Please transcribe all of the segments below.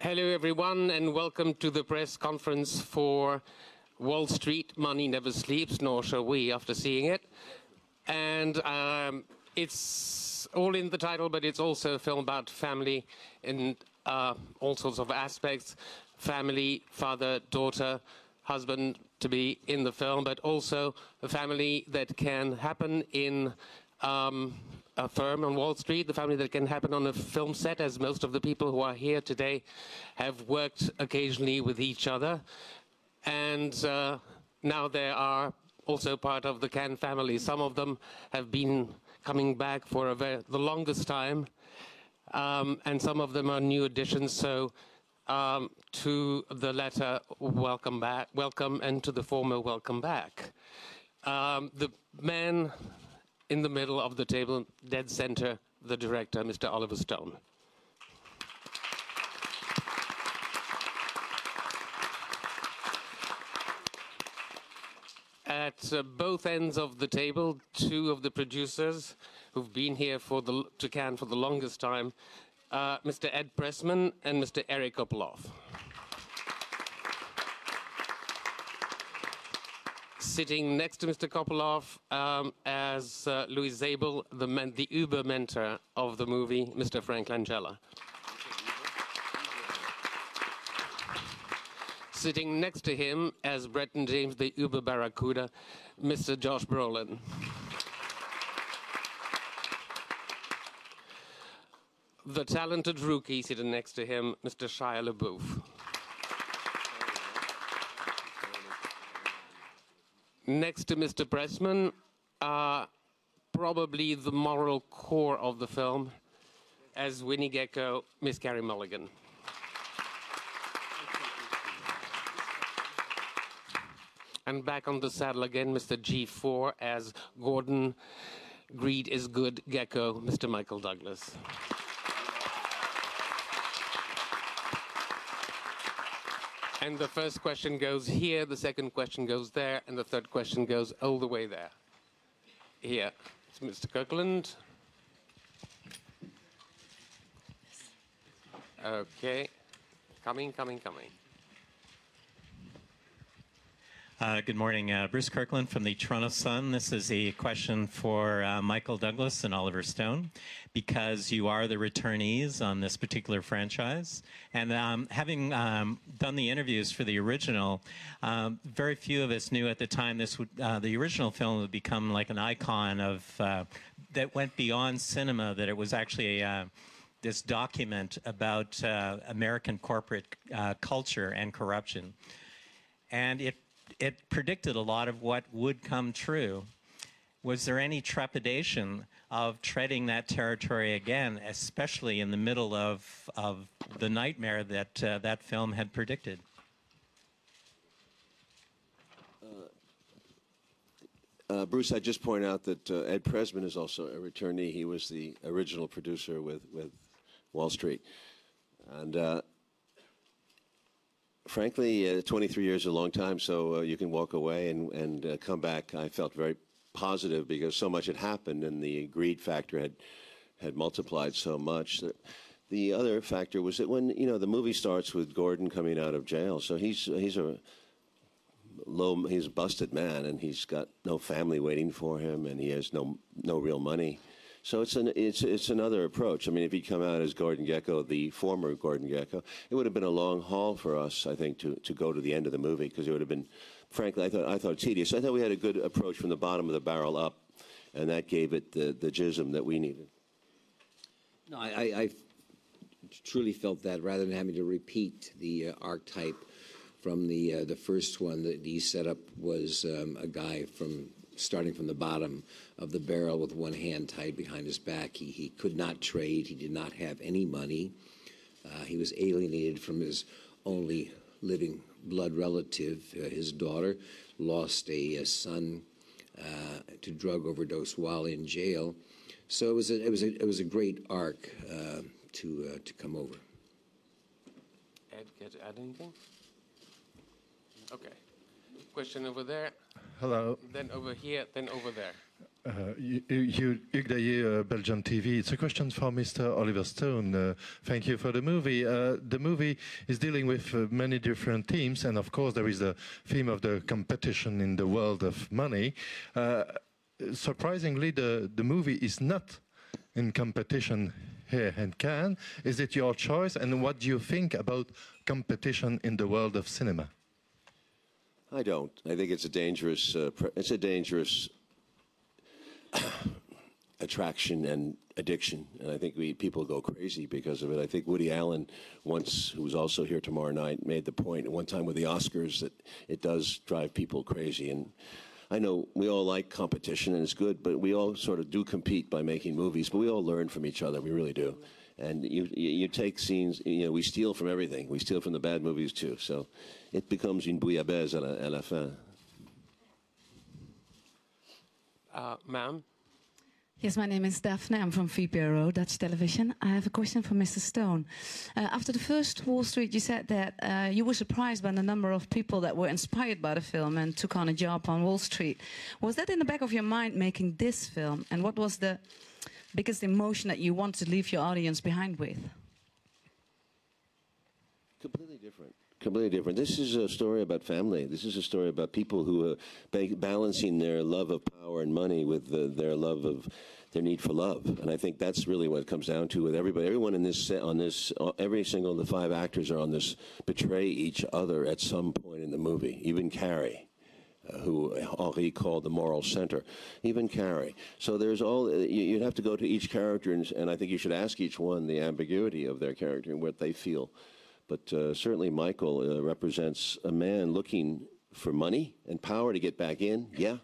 Hello, everyone, and welcome to the press conference for Wall Street. Money Never Sleeps, nor shall we after seeing it. And it's all in the title, but it's also a film about family in all sorts of aspects. Family, father, daughter, husband to be in the film, but also a family that can happen in a firm on Wall Street, the family that can happen on a film set, as most of the people who are here today have worked occasionally with each other. And now they are also part of the Cannes family. Some of them have been coming back for the longest time, and some of them are new additions. So to the latter, welcome back, welcome, and to the former, welcome back. The man in the middle of the table, dead center, the director, Mr. Oliver Stone. At both ends of the table, two of the producers who've been here to Cannes for the longest time, Mr. Ed Pressman and Mr. Eric Kopelov. Sitting next to Mr. Kopelov as Louis Zabel, the Uber mentor of the movie, Mr. Frank Langella. Sitting next to him as Bretton James, the Uber barracuda, Mr. Josh Brolin. The talented rookie sitting next to him, Mr. Shia LaBeouf. Next to Mr. Pressman, probably the moral core of the film, as Winnie Gecko, Miss Carey Mulligan. And back on the saddle again, Mr. G4 as Gordon, Greed is Good, Gecko, Mr. Michael Douglas. And the first question goes here, the second question goes there, and the third question goes all the way there. Here, it's Mr. Kirkland. Okay, coming. Good morning. Bruce Kirkland from the Toronto Sun. This is a question for Michael Douglas and Oliver Stone, because you are the returnees on this particular franchise. And having done the interviews for the original, very few of us knew at the time the original film would become like an icon of that went beyond cinema, that it was actually this document about American corporate culture and corruption. And it predicted a lot of what would come true. Was there any trepidation of treading that territory again, especially in the middle of the nightmare that that film had predicted? Bruce, I just point out that Ed Pressman is also a returnee. He was the original producer with Wall Street. And frankly, 23 years is a long time, so you can walk away and come back. I felt very positive because so much had happened and the greed factor had multiplied so much. The other factor was that when, you know, the movie starts with Gordon coming out of jail, so he's a busted man, and he's got no family waiting for him, and he has no real money. So it's another approach. I mean, if he'd come out as Gordon Gecko, the former Gordon Gecko, it would have been a long haul for us, I think, to go to the end of the movie, because it would have been, frankly, I thought tedious. I thought we had a good approach from the bottom of the barrel up, and that gave it the jism that we needed. No, I truly felt that, rather than having to repeat the archetype from the first one that he set up, was a guy starting from the bottom of the barrel with one hand tied behind his back. He could not trade. He did not have any money. He was alienated from his only living blood relative. His daughter lost a son to drug overdose while in jail. So it was a great arc to come over. Ed, care to add anything? Okay. Question over there. Hello. Then over here, then over there. Hugues Daillet, Belgian TV. It's a question for Mr. Oliver Stone. Thank you for the movie. The movie is dealing with many different themes, and of course there is the theme of the competition in the world of money. Surprisingly, the movie is not in competition here in Cannes. Is it your choice, and what do you think about competition in the world of cinema? I don't. I think it's a dangerous attraction and addiction, and I think people go crazy because of it. I think Woody Allen once, who's also here tomorrow night, made the point at one time with the Oscars that it does drive people crazy. And I know we all like competition and it's good, but we all sort of do compete by making movies, but we all learn from each other. We really do. And you take scenes, we steal from everything. We steal from the bad movies too. So it becomes une bouillabaisse à la fin. Ma'am? Yes, my name is Daphne. I'm from VPRO, Dutch television. I have a question for Mr. Stone. After the first Wall Street, you said that you were surprised by the number of people that were inspired by the film and took on a job on Wall Street. Was that in the back of your mind making this film? And what was the biggest emotion that you want to leave your audience behind with? Completely different. Completely different. This is a story about family. This is a story about people who are balancing their love of power and money with their love of their need for love. And I think that's really what it comes down to with everybody. Everyone in this every single of the 5 actors are on this betray each other at some point in the movie. Even Carrie, who Henri called the moral center. Even Carrie. So there's you'd have to go to each character, and I think you should ask each one the ambiguity of their character and what they feel. But certainly Michael represents a man looking for money and power to get back in, yeah.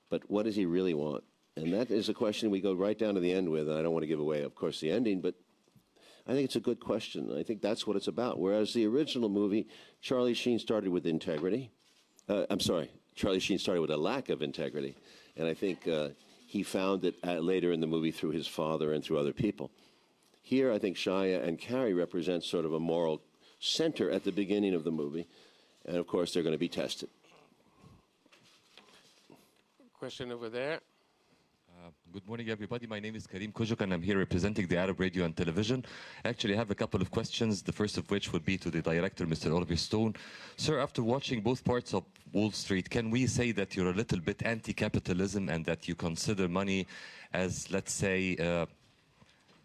But what does he really want? And that is a question we go right down to the end with. And I don't want to give away, of course, the ending, but I think it's a good question. I think that's what it's about. Whereas the original movie, Charlie Sheen started with integrity. Charlie Sheen started with a lack of integrity. And I think he found it later in the movie through his father and through other people. Here, I think Shia and Carrie represent sort of a moral center at the beginning of the movie. And, of course, they're going to be tested. Question over there. Good morning, everybody. My name is Karim Kujuk, and I'm here representing the Arab Radio and Television. Actually, I have a couple of questions, the first of which would be to the director, Mr. Oliver Stone. Sir, after watching both parts of Wall Street, can we say that you're a little bit anti-capitalism and that you consider money as, let's say,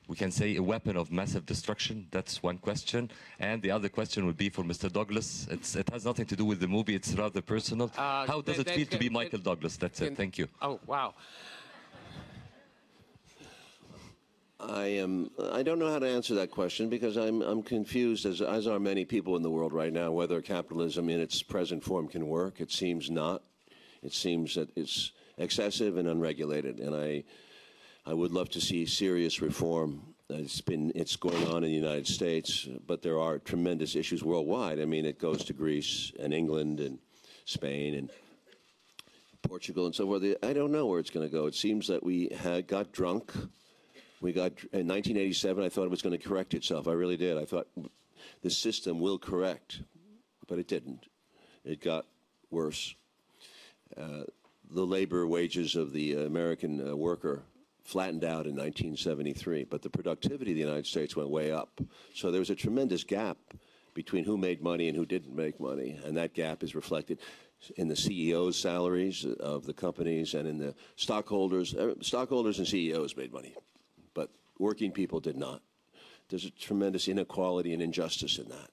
we can say a weapon of massive destruction? That's one question. And the other question would be for Mr. Douglas. It has nothing to do with the movie. It's rather personal. How does it feel to be Michael Douglas? That's it. Thank you. Oh, wow. I don't know how to answer that question because I'm confused, as are many people in the world right now, whether capitalism in its present form can work. It seems not. It seems that it's excessive and unregulated, and I would love to see serious reform. It's going on in the United States, but there are tremendous issues worldwide. I mean, it goes to Greece and England and Spain and Portugal and so forth. I don't know where it's going to go. It seems that we got drunk. In 1987, I thought it was going to correct itself. I really did. I thought the system will correct, but it didn't. It got worse. The labor wages of the American worker flattened out in 1973, but the productivity of the United States went way up. So there was a tremendous gap between who made money and who didn't make money, and that gap is reflected in the CEOs' salaries of the companies and in the stockholders. Stockholders and CEOs made money, but working people did not. There's a tremendous inequality and injustice in that.